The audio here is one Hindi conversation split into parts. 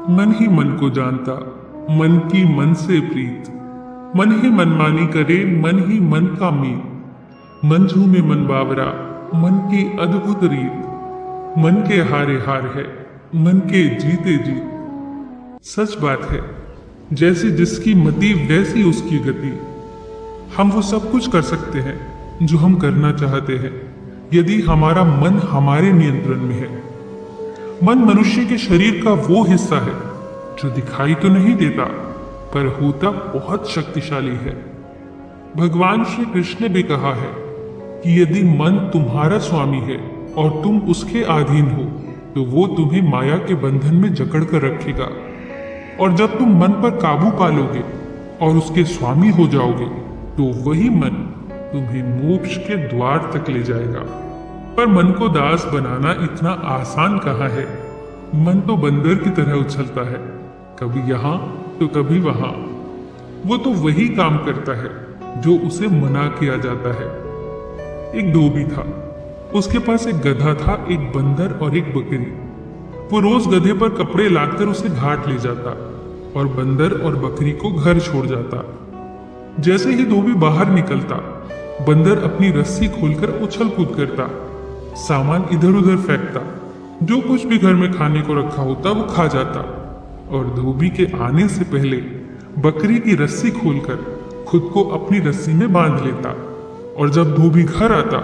मन ही मन को जानता, मन की मन से प्रीत। मन ही मनमानी करे, मन ही मन का मीत। मन झूमे मन बावरा, मन की अद्भुत रीत। मन के हारे हार है, मन के जीते जीत। सच बात है, जैसी जिसकी मति वैसी उसकी गति। हम वो सब कुछ कर सकते हैं जो हम करना चाहते हैं, यदि हमारा मन हमारे नियंत्रण में है। मन मनुष्य के शरीर का वो हिस्सा है जो दिखाई तो नहीं देता, पर होता बहुत शक्तिशाली है। भगवान श्री कृष्ण ने भी कहा है कि यदि मन तुम्हारा स्वामी है और तुम उसके अधीन हो, तो वो तुम्हें माया के बंधन में जकड़ कर रखेगा। और जब तुम मन पर काबू पालोगे और उसके स्वामी हो जाओगे, तो वही मन तुम्हें मोक्ष के द्वार तक ले जाएगा। पर मन को दास बनाना इतना आसान कहाँ है। मन तो बंदर की तरह उछलता है, कभी यहाँ तो कभी वहां। वो तो वही काम करता है जो उसे मना किया जाता है। एक धोबी था, उसके पास एक गधा था, एक बंदर और एक बकरी। वो रोज गधे पर कपड़े लाकर उसे घाट ले जाता और बंदर और बकरी को घर छोड़ जाता। जैसे ही धोबी बाहर निकलता, बंदर अपनी रस्सी खोलकर उछल कूद करता, सामान इधर उधर फेंकता, जो कुछ भी घर में खाने को रखा होता वो खा जाता। और धोबी के आने से पहले बकरी की रस्सी खोलकर खुद को अपनी रस्सी में बांध लेता। और जब धोबी घर आता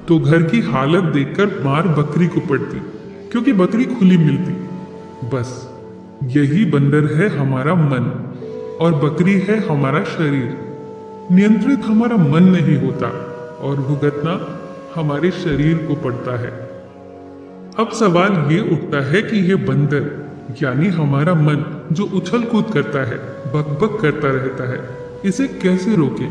तो घर की हालत देखकर मार बकरी को पड़ती, क्योंकि बकरी खुली मिलती। बस यही बंदर है हमारा मन और बकरी है हमारा शरीर। नियंत्रित हमारा मन नहीं होता और भुगतना हमारे शरीर को पड़ता है। अब सवाल ये उठता है कि ये बंदर यानी हमारा मन जो उछल कूद करता है, बकबक करता रहता है, इसे कैसे रोके?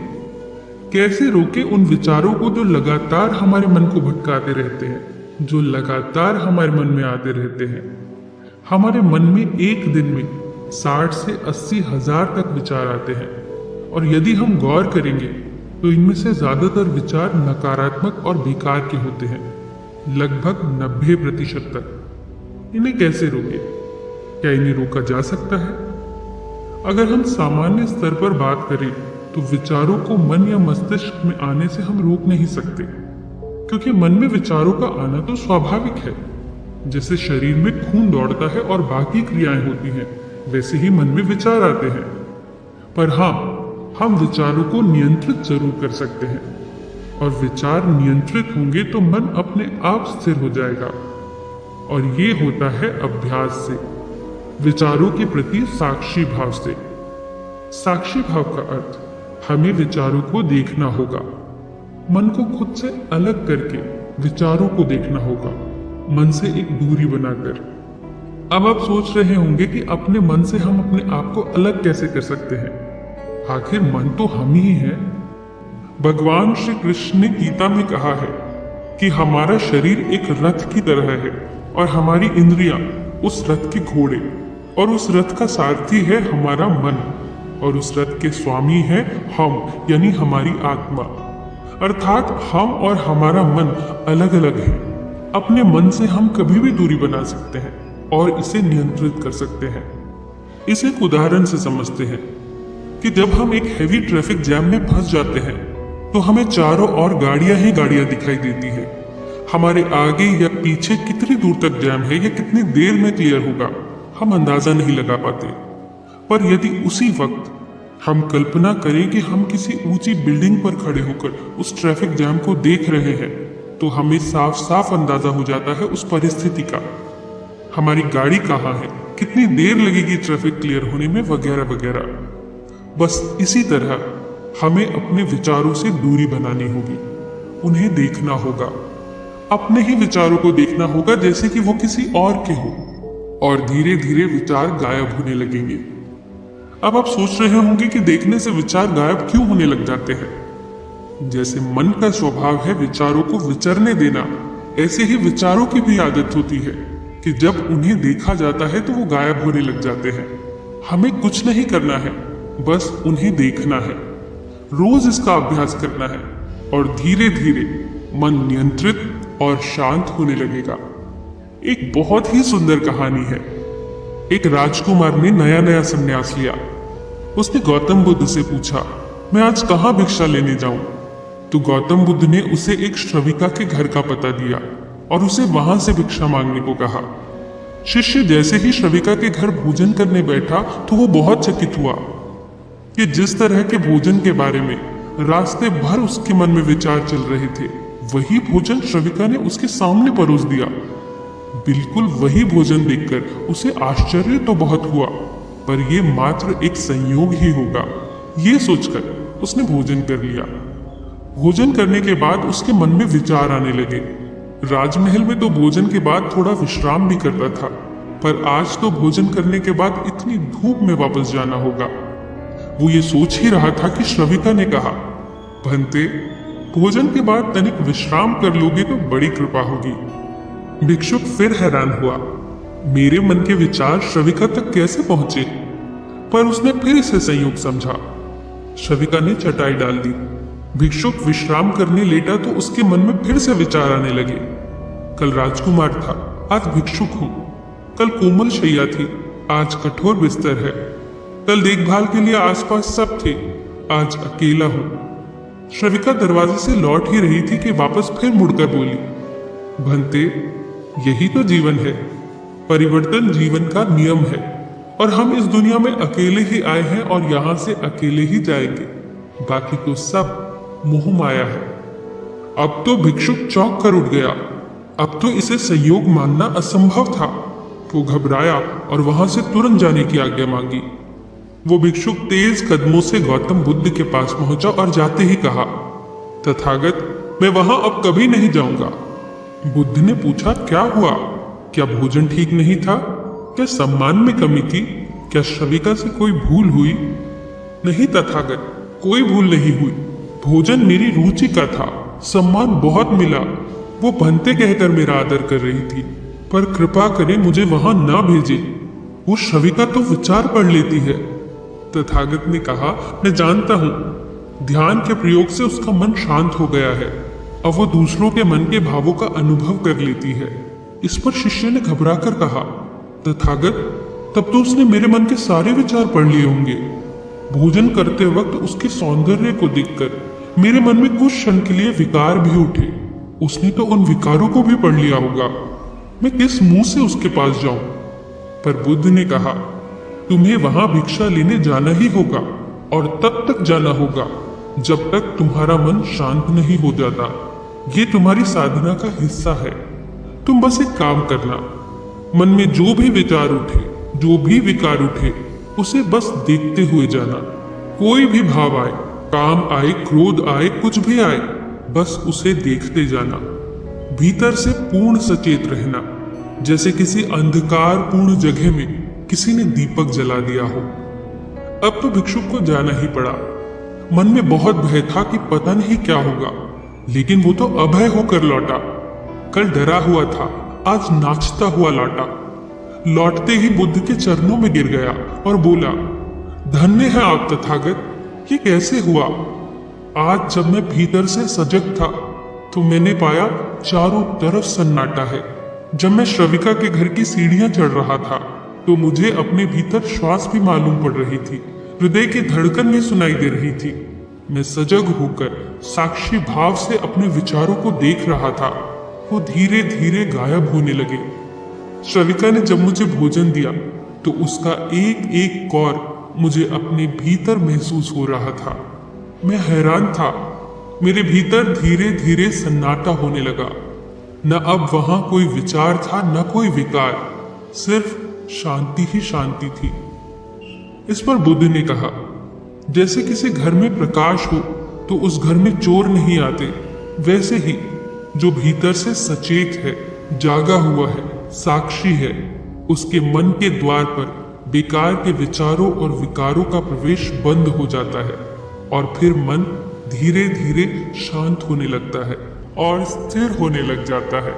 कैसे रोके उन विचारों को जो लगातार हमारे मन को भटकाते रहते हैं, जो लगातार हमारे मन में आते रहते हैं। हमारे मन में एक दिन में 60 से 80 हजार तक विचार आते हैं, और यदि हम गौर करेंगे तो इनमें से ज्यादातर विचार नकारात्मक और बेकार के होते हैं, लगभग 90% तक। इन्हें कैसे रोके? क्या इन्हें रोका जा सकता है? अगर हम सामान्य स्तर पर बात करें तो विचारों को मन या मस्तिष्क में आने से हम रोक नहीं सकते, क्योंकि मन में विचारों का आना तो स्वाभाविक है। जैसे शरीर में खून दौड़ता है और बाकी क्रियाएं होती हैं, वैसे ही मन में विचार आते हैं। पर हाँ, हम विचारों को नियंत्रित जरूर कर सकते हैं, और विचार नियंत्रित होंगे तो मन अपने आप स्थिर हो जाएगा। और ये होता है अभ्यास से, विचारों के प्रति साक्षी भाव से। साक्षी भाव का अर्थ हमें विचारों को देखना होगा, मन को खुद से अलग करके विचारों को देखना होगा, मन से एक दूरी बनाकर। अब आप सोच रहे होंगे कि अपने मन से हम अपने आप को अलग कैसे कर सकते हैं? आखिर मन तो हम ही हैं। भगवान श्री कृष्ण ने गीता में कहा है कि हमारा शरीर एक रथ की तरह है और हमारी इंद्रियां उस रथ के घोड़े, और उस रथ का सारथी है हमारा मन, और उस रथ के स्वामी है हम यानी हमारी आत्मा। अर्थात हम और हमारा मन अलग अलग है। अपने मन से हम कभी भी दूरी बना सकते हैं और इसे नियंत्रित कर सकते हैं। इसे एक उदाहरण से समझते हैं कि जब हम एक हेवी ट्रैफिक जैम में फंस जाते हैं तो हमें चारों ओर गाड़ियां ही गाड़ियां दिखाई देती है। हमारे आगे या पीछे कितनी दूर तक जैम है या कितनी देर में क्लियर होगा, हम अंदाजा नहीं लगा पाते। पर यदि उसी वक्त हम कल्पना करें कि हम किसी ऊंची बिल्डिंग पर खड़े होकर उस ट्रैफिक जैम को देख रहे हैं, तो हमें साफ साफ अंदाजा हो जाता है उस परिस्थिति का। हमारी गाड़ी कहाँ है, कितनी देर लगेगी ट्रैफिक क्लियर होने में, वगैरह वगैरह। बस इसी तरह हमें अपने विचारों से दूरी बनानी होगी, उन्हें देखना होगा, अपने ही विचारों को देखना होगा जैसे कि वो किसी और के हो, और धीरे धीरे विचार गायब होने लगेंगे। अब आप सोच रहे होंगे कि देखने से विचार गायब क्यों होने लग जाते हैं? जैसे मन का स्वभाव है विचारों को विचरने देना, ऐसे ही विचारों की भी आदत होती है कि जब उन्हें देखा जाता है तो वो गायब होने लग जाते हैं। हमें कुछ नहीं करना है, बस उन्हें देखना है, रोज इसका अभ्यास करना है, और धीरे धीरे मन नियंत्रित और शांत होने लगेगा। एक बहुत ही सुंदर कहानी है। एक राजकुमार ने नया नया संन्यास लिया। उसने गौतम बुद्ध से पूछा, मैं आज कहाँ भिक्षा लेने जाऊं? तो गौतम बुद्ध ने उसे एक श्रविका के घर का पता दिया और उसे वहां से भिक्षा मांगने को कहा। शिष्य जैसे ही श्रविका के घर भोजन करने बैठा तो वो बहुत चकित हुआ कि जिस तरह के भोजन के बारे में रास्ते भर उसके मन में विचार चल रहे थे, वही भोजन श्रविका ने उसके सामने परोस दिया। बिल्कुल वही भोजन देखकर उसे आश्चर्य तो बहुत हुआ, पर यह मात्र एक संयोग ही होगा, ये सोचकर उसने भोजन कर लिया। भोजन करने के बाद उसके मन में विचार आने लगे। राजमहल में तो भोजन के बाद थोड़ा विश्राम भी करता था, पर आज तो भोजन करने के बाद इतनी धूप में वापस जाना होगा। वो ये सोच ही रहा था कि श्रविका ने कहा, भंते, भोजन के बाद तनिक विश्राम कर लोगे तो बड़ी कृपा होगी। भिक्षुक फिर हैरान हुआ, मेरे मन के विचार श्रविका तक कैसे पहुंचे? पर उसने फिर इसे संयोग समझा। श्रविका ने चटाई डाल दी। भिक्षुक विश्राम करने लेटा तो उसके मन में फिर से विचार आने लगे। कल राजकुमार था, आज भिक्षुक हूं। कल कोमल शैया थी, आज कठोर बिस्तर है। कल देखभाल के लिए आसपास सब थे, आज अकेला हूं। श्रविका दरवाजे से लौट ही रही थी कि वापस फिर मुड़कर बोली, भंते, यही तो जीवन है। परिवर्तन जीवन का नियम है और हम इस दुनिया में अकेले ही आए हैं और यहां से अकेले ही जाएंगे। बाकी तो सब मोह माया है। अब तो भिक्षुक चौंक कर उठ गया। अब तो इसे संयोग मानना असंभव था। वो घबराया और वहां से तुरंत जाने की आज्ञा मांगी। वो भिक्षुक तेज कदमों से गौतम बुद्ध के पास पहुंचा और जाते ही कहा, तथागत, मैं वहां अब कभी नहीं जाऊंगा। बुद्ध ने पूछा, क्या हुआ? क्या भोजन ठीक नहीं था? क्या सम्मान में कमी थी? क्या श्रविका से कोई भूल हुई? नहीं तथागत, कोई भूल नहीं हुई। भोजन मेरी रुचि का था, सम्मान बहुत मिला। वो भंते कहकर मेरा आदर कर रही थी, पर कृपा करें मुझे वहां ना भेजे। वो श्रविका तो विचार पढ़ लेती है। तथागत ने कहा, मैं जानता हूं, ध्यान के प्रयोग से उसका मन शांत हो गया है। अब वो दूसरों के मन के भावों का अनुभव कर लेती है। इस पर शिष्य ने घबरा कर कहा, तथागत, तब तो उसने मेरे मन के सारे विचार पढ़ लिए होंगे। भोजन करते वक्त उसके सौंदर्य को देखकर मेरे मन में कुछ क्षण के लिए विकार भी उठे। उसने तो उन विकारों को भी पढ़ लिया होगा। मैं किस मुंह से उसके पास जाऊं? पर बुद्ध ने कहा, तुम्हें वहां भिक्षा लेने जाना ही होगा और तब तक जाना होगा जब तक तुम्हारा मन शांत नहीं हो जाता। ये तुम्हारी साधना का हिस्सा है। तुम बस एक काम करना, मन में जो भी विचार उठे, जो भी विकार उठे, उसे बस देखते हुए जाना। कोई भी भाव आए, काम आए, क्रोध आए, कुछ भी आए, बस उसे देखते जाना। भीतर से पूर्ण सचेत रहना, जैसे किसी अंधकार पूर्ण जगह में किसी ने दीपक जला दिया हो। अब तो भिक्षुक को जाना ही पड़ा। मन में बहुत भय था कि पता नहीं क्या होगा, लेकिन वो तो अभय होकर लौटा। कल डरा हुआ था, आज नाचता हुआ लौटा। लौटते ही बुद्ध के चरणों में गिर गया और बोला, धन्य है आप तथागत, ये कैसे हुआ? आज जब मैं भीतर से सजग था तो मैंने पाया चारों तरफ सन्नाटा है। जब मैं श्रविका के घर की सीढ़ियां चढ़ रहा था तो मुझे अपने भीतर श्वास भी मालूम पड़ रही थी, हृदय की धड़कन भी सुनाई दे रही थी। मैं सजग होकर साक्षी भाव से अपने विचारों को देख रहा था। वो धीरे धीरे गायब होने लगे। श्रविका ने जब मुझे भोजन दिया तो उसका एक एक कौर मुझे अपने भीतर महसूस हो रहा था। मैं हैरान था। मेरे भीतर धीरे धीरे सन्नाटा होने लगा। न अब वहां कोई विचार था, न कोई विकार, सिर्फ शांति ही शांति थी। इस पर बुद्ध ने कहा, जैसे किसी घर में प्रकाश हो तो उस घर में चोर नहीं आते, वैसे ही जो भीतर से सचेत है, जागा हुआ है, साक्षी है, उसके मन के द्वार पर बेकार के विचारों और विकारों का प्रवेश बंद हो जाता है और फिर मन धीरे धीरे शांत होने लगता है और स्थिर होने लग जाता है।